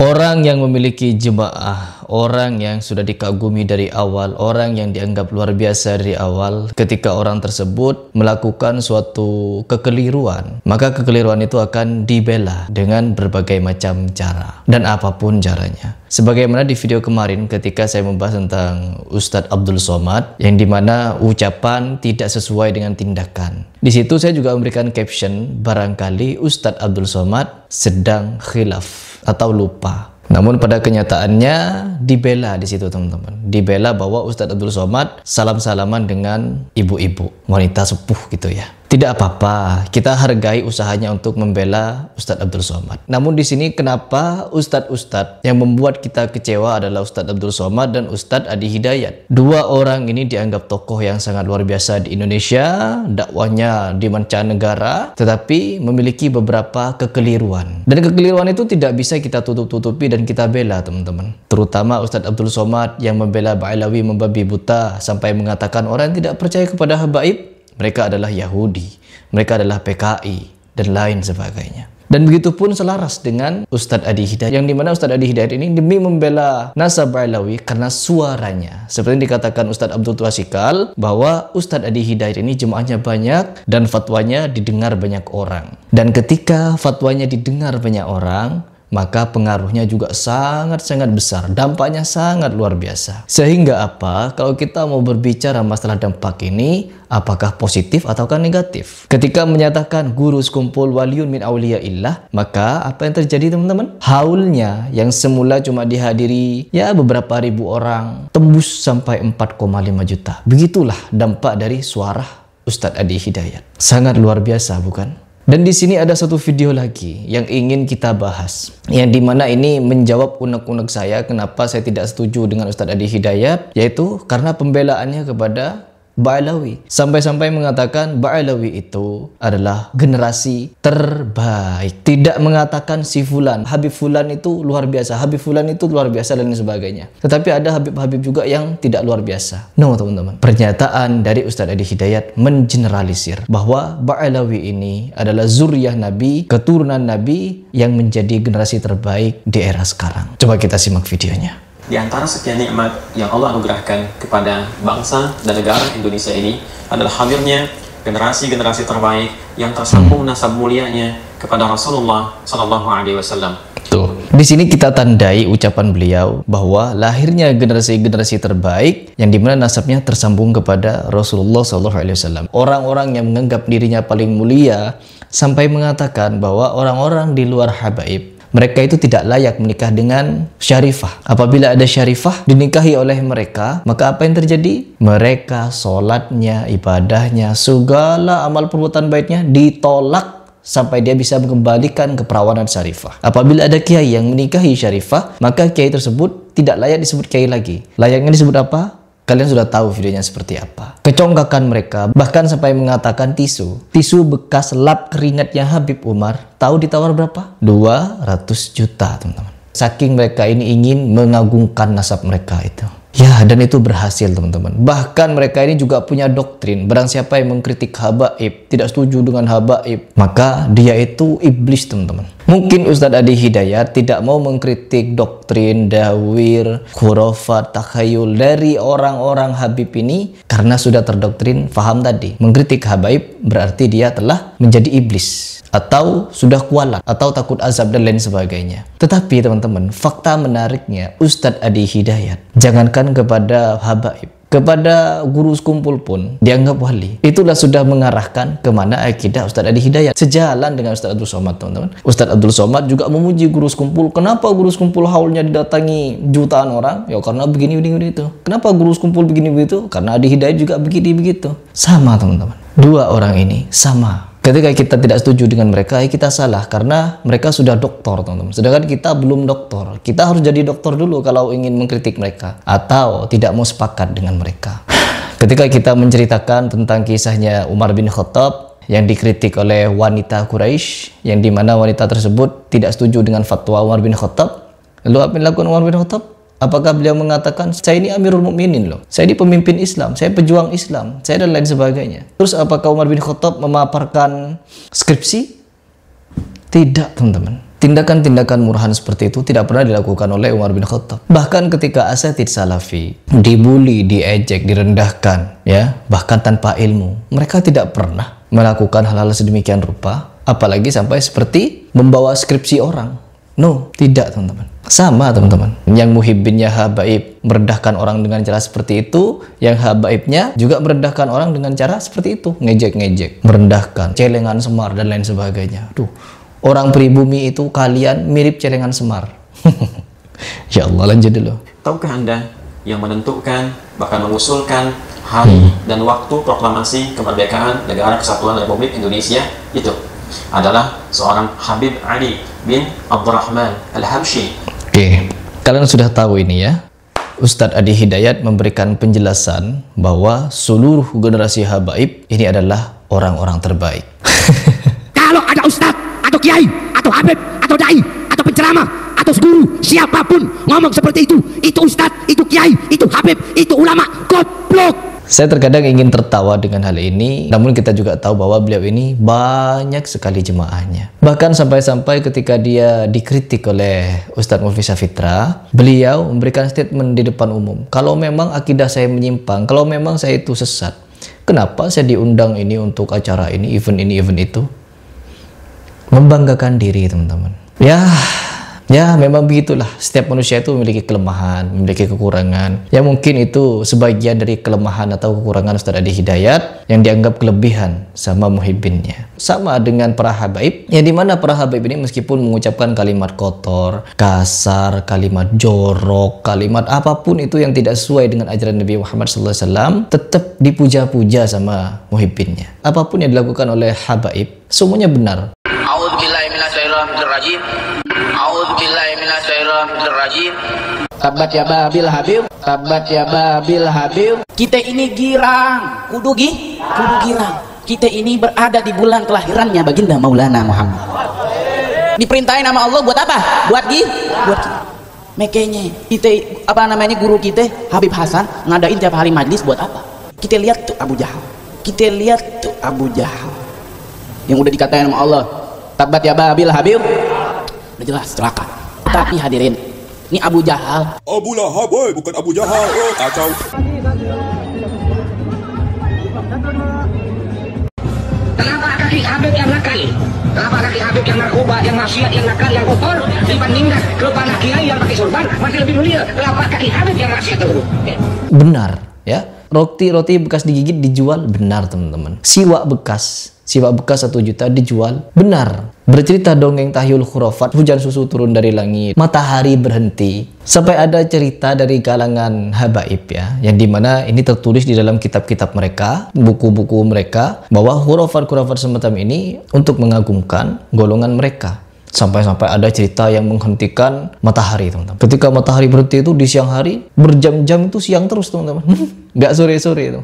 Orang yang memiliki jemaah, orang yang sudah dikagumi dari awal, orang yang dianggap luar biasa dari awal, ketika orang tersebut melakukan suatu kekeliruan, maka kekeliruan itu akan dibela dengan berbagai macam cara dan apapun caranya. Sebagaimana di video kemarin ketika saya membahas tentang Ustadz Abdul Somad, yang dimana ucapan tidak sesuai dengan tindakan. Di situ saya juga memberikan caption, barangkali Ustadz Abdul Somad sedang khilaf atau lupa. Namun pada kenyataannya dibela di situ, teman-teman. Dibela bahwa Ustadz Abdul Somad salam-salaman dengan ibu-ibu, wanita sepuh gitu ya. Tidak apa-apa, kita hargai usahanya untuk membela Ustadz Abdul Somad. Namun di sini kenapa Ustadz yang membuat kita kecewa adalah Ustadz Abdul Somad dan Ustadz Adi Hidayat. Dua orang ini dianggap tokoh yang sangat luar biasa di Indonesia, dakwahnya di mancanegara, tetapi memiliki beberapa kekeliruan. Dan kekeliruan itu tidak bisa kita tutup-tutupi dan kita bela, teman-teman. Terutama Ustadz Abdul Somad yang membela Ba'alawi membabi buta sampai mengatakan orang yang tidak percaya kepada habaib mereka adalah Yahudi, mereka adalah PKI, dan lain sebagainya. Dan begitu pun selaras dengan Ustadz Adi Hidayat, yang dimana Ustadz Adi Hidayat ini demi membela nasab Ba'alawi karena suaranya. Seperti yang dikatakan Ustadz Abdul Twasikal, bahwa Ustadz Adi Hidayat ini jemaahnya banyak dan fatwanya didengar banyak orang. Dan ketika fatwanya didengar banyak orang, maka pengaruhnya juga sangat-sangat besar, dampaknya sangat luar biasa. Sehingga apa? Kalau kita mau berbicara masalah dampak ini, apakah positif ataukah negatif? Ketika menyatakan guru sekumpul waliun min auliyaillah, maka apa yang terjadi, teman-teman? Haulnya yang semula cuma dihadiri ya beberapa ribu orang, tembus sampai 4,5 juta. Begitulah dampak dari suara Ustadz Adi Hidayat. Sangat luar biasa, bukan? Dan di sini ada satu video lagi yang ingin kita bahas, yang dimana ini menjawab unek-unek saya kenapa saya tidak setuju dengan Ustadz Adi Hidayat, yaitu karena pembelaannya kepada Ba'alawi. Sampai-sampai mengatakan Ba'alawi itu adalah generasi terbaik. Tidak mengatakan si Fulan, Habib Fulan itu luar biasa, Habib Fulan itu luar biasa dan sebagainya. Tetapi ada Habib-Habib juga yang tidak luar biasa. No, teman-teman. Pernyataan dari Ustadz Adi Hidayat mengeneralisir bahwa Ba'alawi ini adalah zuriyah Nabi, keturunan Nabi yang menjadi generasi terbaik di era sekarang. Coba kita simak videonya. Di antara sekian nikmat yang Allah anugerahkan kepada bangsa dan negara Indonesia ini adalah hadirnya generasi-generasi terbaik yang tersambung nasab mulianya kepada Rasulullah SAW. Tuh, di sini kita tandai ucapan beliau bahwa lahirnya generasi-generasi terbaik yang dimana nasabnya tersambung kepada Rasulullah SAW. Orang-orang yang menganggap dirinya paling mulia sampai mengatakan bahwa orang-orang di luar habaib, mereka itu tidak layak menikah dengan syarifah. Apabila ada syarifah dinikahi oleh mereka, maka apa yang terjadi? Mereka sholatnya, ibadahnya, segala amal perbuatan baiknya ditolak sampai dia bisa mengembalikan keperawanan syarifah. Apabila ada kiai yang menikahi syarifah, maka kiai tersebut tidak layak disebut kiai lagi. Layaknya disebut apa? Kalian sudah tahu videonya seperti apa. Kecongkakan mereka bahkan sampai mengatakan tisu bekas lap keringatnya Habib Umar, tahu ditawar berapa? 200 juta, teman-teman. Saking mereka ini ingin mengagungkan nasab mereka itu. Ya, dan itu berhasil, teman-teman. Bahkan mereka ini juga punya doktrin, barang siapa yang mengkritik habaib, tidak setuju dengan habaib, maka dia itu iblis, teman-teman. Mungkin Ustadz Adi Hidayat tidak mau mengkritik doktrin, dawir, khurafat, takhayul dari orang-orang Habib ini karena sudah terdoktrin faham tadi. Mengkritik habaib berarti dia telah menjadi iblis, atau sudah kualat, atau takut azab dan lain sebagainya. Tetapi teman-teman, fakta menariknya Ustadz Adi Hidayat, jangankan kepada habaib, kepada guru sekumpul pun dianggap wali. Itulah sudah mengarahkan kemana akidah Ustadz Adi Hidayat. Sejalan dengan Ustadz Abdul Somad, teman-teman. Ustadz Abdul Somad juga memuji guru sekumpul. Kenapa guru sekumpul haulnya didatangi jutaan orang? Ya karena begini begitu. Kenapa guru sekumpul begini begitu? Karena Adi Hidayat juga begini begitu. Sama, teman-teman. Dua orang ini sama. Ketika kita tidak setuju dengan mereka, kita salah karena mereka sudah doktor, teman-teman. Sedangkan kita belum doktor. Kita harus jadi doktor dulu kalau ingin mengkritik mereka atau tidak mau sepakat dengan mereka. Ketika kita menceritakan tentang kisahnya Umar bin Khattab yang dikritik oleh wanita Quraisy, yang dimana wanita tersebut tidak setuju dengan fatwa Umar bin Khattab, lalu apa yang dilakukan Umar bin Khattab? Apakah beliau mengatakan, saya ini Amirul Mukminin loh, saya ini pemimpin Islam, saya pejuang Islam, saya dan lain sebagainya. Terus apakah Umar bin Khattab memaparkan skripsi? Tidak, teman-teman. Tindakan-tindakan murahan seperti itu tidak pernah dilakukan oleh Umar bin Khattab. Bahkan ketika asatid salafi dibully, diejek, direndahkan, ya, bahkan tanpa ilmu, mereka tidak pernah melakukan hal-hal sedemikian rupa, apalagi sampai seperti membawa skripsi orang. No, tidak teman-teman. Sama teman-teman. Yang muhibbinnya habaib merendahkan orang dengan cara seperti itu, yang habaibnya juga merendahkan orang dengan cara seperti itu, ngejek-ngejek, merendahkan, celengan semar dan lain sebagainya. Aduh, orang pribumi itu kalian mirip celengan semar. Ya Allah, lanjut dulu. Tahukah Anda yang menentukan bahkan mengusulkan hari dan waktu proklamasi kemerdekaan Negara Kesatuan Republik Indonesia itu adalah seorang Habib Ali bin Abdurrahman Al-Habsyi. Oke, kalian sudah tahu ini ya. Ustadz Adi Hidayat memberikan penjelasan bahwa seluruh generasi habaib ini adalah orang-orang terbaik. Kalau ada ustadz atau kiai atau habib atau dai atau penceramah atau guru siapapun ngomong seperti itu ustadz, itu kiai, itu habib, itu ulama, goblok. Saya terkadang ingin tertawa dengan hal ini, namun kita juga tahu bahwa beliau ini banyak sekali jemaahnya. Bahkan sampai-sampai ketika dia dikritik oleh Ustadz Mufti Syafitra, beliau memberikan statement di depan umum. Kalau memang akidah saya menyimpang, kalau memang saya itu sesat, kenapa saya diundang ini untuk acara ini, event itu? Membanggakan diri, teman-teman. Ya, memang begitulah. Setiap manusia itu memiliki kelemahan, memiliki kekurangan. Ya mungkin itu sebagian dari kelemahan atau kekurangan Ustadz Adi Hidayat yang dianggap kelebihan sama muhibbinnya. Sama dengan para habaib, ya dimana para habaib ini meskipun mengucapkan kalimat kotor, kasar, kalimat jorok, kalimat apapun itu yang tidak sesuai dengan ajaran Nabi Muhammad SAW, tetap dipuja-puja sama muhibbinnya. Apapun yang dilakukan oleh habaib, semuanya benar. Tabat ya babil habib, tabat ya babil habib. Kita ini girang, kudu girang. Kita ini berada di bulan kelahirannya baginda Maulana Muhammad. Diperintahin sama Allah buat apa? Buat makanya kita guru kita Habib Hasan ngadain tiap hari majlis buat apa? Kita lihat tuh Abu Jahal. Yang udah dikatain sama Allah, tabat ya babil habib, udah jelas celaka. Tapi hadirin, ini Abu Jahal. Abu Lahab, bukan Abu Jahal. Kacau. Kenapa kaki Habib yang nakal? Kenapa kaki Habib yang narkoba, yang maksiat, yang nakal, yang kotor dibandingkan kepala kiai yang pakai sorban masih lebih mulia? Kenapa kaki Habib yang maksiat terus? Benar, ya. Roti bekas digigit dijual, benar teman-teman. Siwak bekas 1 juta dijual, benar. Bercerita dongeng tahyul khurafat, hujan susu turun dari langit, matahari berhenti. Sampai ada cerita dari kalangan habaib ya, yang dimana ini tertulis di dalam kitab-kitab mereka, buku-buku mereka, bahwa khurafat-khurafat semacam ini untuk mengagumkan golongan mereka. Sampai-sampai ada cerita yang menghentikan matahari, teman-teman. Ketika matahari berhenti itu di siang hari, berjam-jam itu siang terus, teman-teman. Nggak sore-sore itu.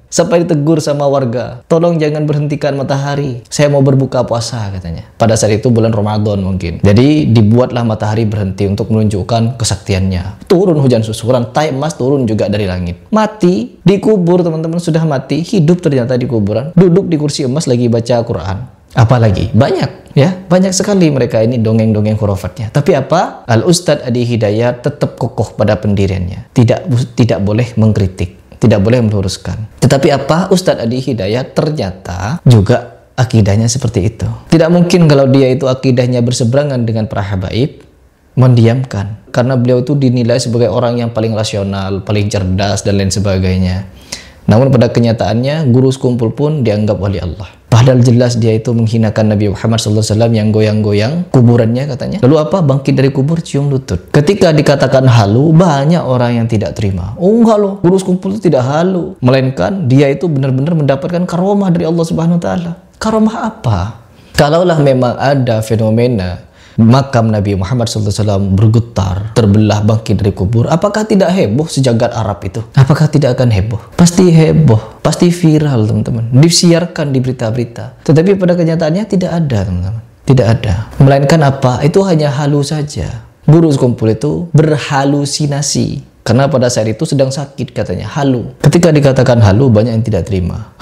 Sampai ditegur sama warga, tolong jangan berhentikan matahari, saya mau berbuka puasa katanya. Pada saat itu bulan Ramadan mungkin. Jadi dibuatlah matahari berhenti untuk menunjukkan kesaktiannya. Turun hujan susu, rantai emas turun juga dari langit. Mati, dikubur teman-teman, sudah mati, hidup ternyata di kuburan. Duduk di kursi emas lagi baca Quran. Apalagi banyak ya, banyak sekali mereka ini dongeng-dongeng khurafatnya. Tapi apa? Al-Ustadz Adi Hidayat tetap kokoh pada pendiriannya. Tidak boleh mengkritik, tidak boleh meluruskan. Tetapi apa? Ustadz Adi Hidayat ternyata juga akidahnya seperti itu. Tidak mungkin kalau dia itu akidahnya berseberangan dengan para habaib, mendiamkan. Karena beliau itu dinilai sebagai orang yang paling rasional, paling cerdas dan lain sebagainya. Namun pada kenyataannya guru sekumpul pun dianggap wali Allah. Padahal jelas dia itu menghinakan Nabi Muhammad SAW yang goyang-goyang kuburannya katanya. Lalu apa? Bangkit dari kubur cium lutut. Ketika dikatakan halu, banyak orang yang tidak terima. Oh enggak loh, guru sekumpul itu tidak halu. Melainkan dia itu benar-benar mendapatkan karomah dari Allah Subhanahu Wa Taala. Karomah apa? Kalaulah memang ada fenomena makam Nabi Muhammad SAW bergetar, terbelah, bangkit dari kubur, apakah tidak heboh sejagat Arab itu? Apakah tidak akan heboh? Pasti heboh, pasti viral teman-teman, disiarkan di berita-berita. Tetapi pada kenyataannya tidak ada teman-teman, tidak ada. Melainkan apa? Itu hanya halu saja. Guru sekumpul itu berhalusinasi. Karena pada saat itu sedang sakit katanya, halu. Ketika dikatakan halu, banyak yang tidak terima.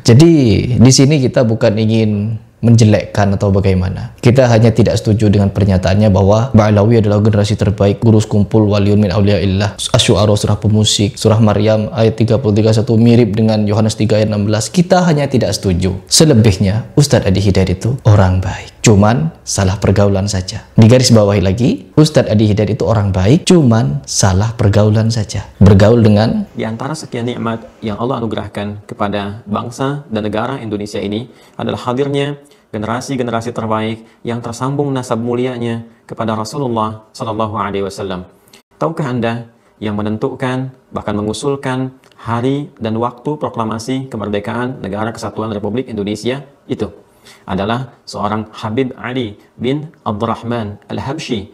Jadi di sini kita bukan ingin menjelekkan atau bagaimana. Kita hanya tidak setuju dengan pernyataannya bahwa Ba'alawi adalah generasi terbaik, guru kumpul waliun min auliyaillah. Asy-Syu'ara surah pemusik, surah Maryam ayat 30-31 mirip dengan Yohanes 3 ayat 16. Kita hanya tidak setuju. Selebihnya Ustadz Adi Hidayat itu orang baik, cuman salah pergaulan saja. Di garis bawahi lagi, Ustadz Adi Hidayat itu orang baik, cuman salah pergaulan saja. Bergaul dengan Di antara sekian nikmat yang Allah anugerahkan kepada bangsa dan negara Indonesia ini adalah hadirnya generasi-generasi terbaik yang tersambung nasab mulianya kepada Rasulullah Sallallahu Alaihi Wasallam. Tahukah Anda yang menentukan bahkan mengusulkan hari dan waktu proklamasi kemerdekaan Negara Kesatuan Republik Indonesia itu adalah seorang Habib Ali bin Abdurrahman Al-Habsyi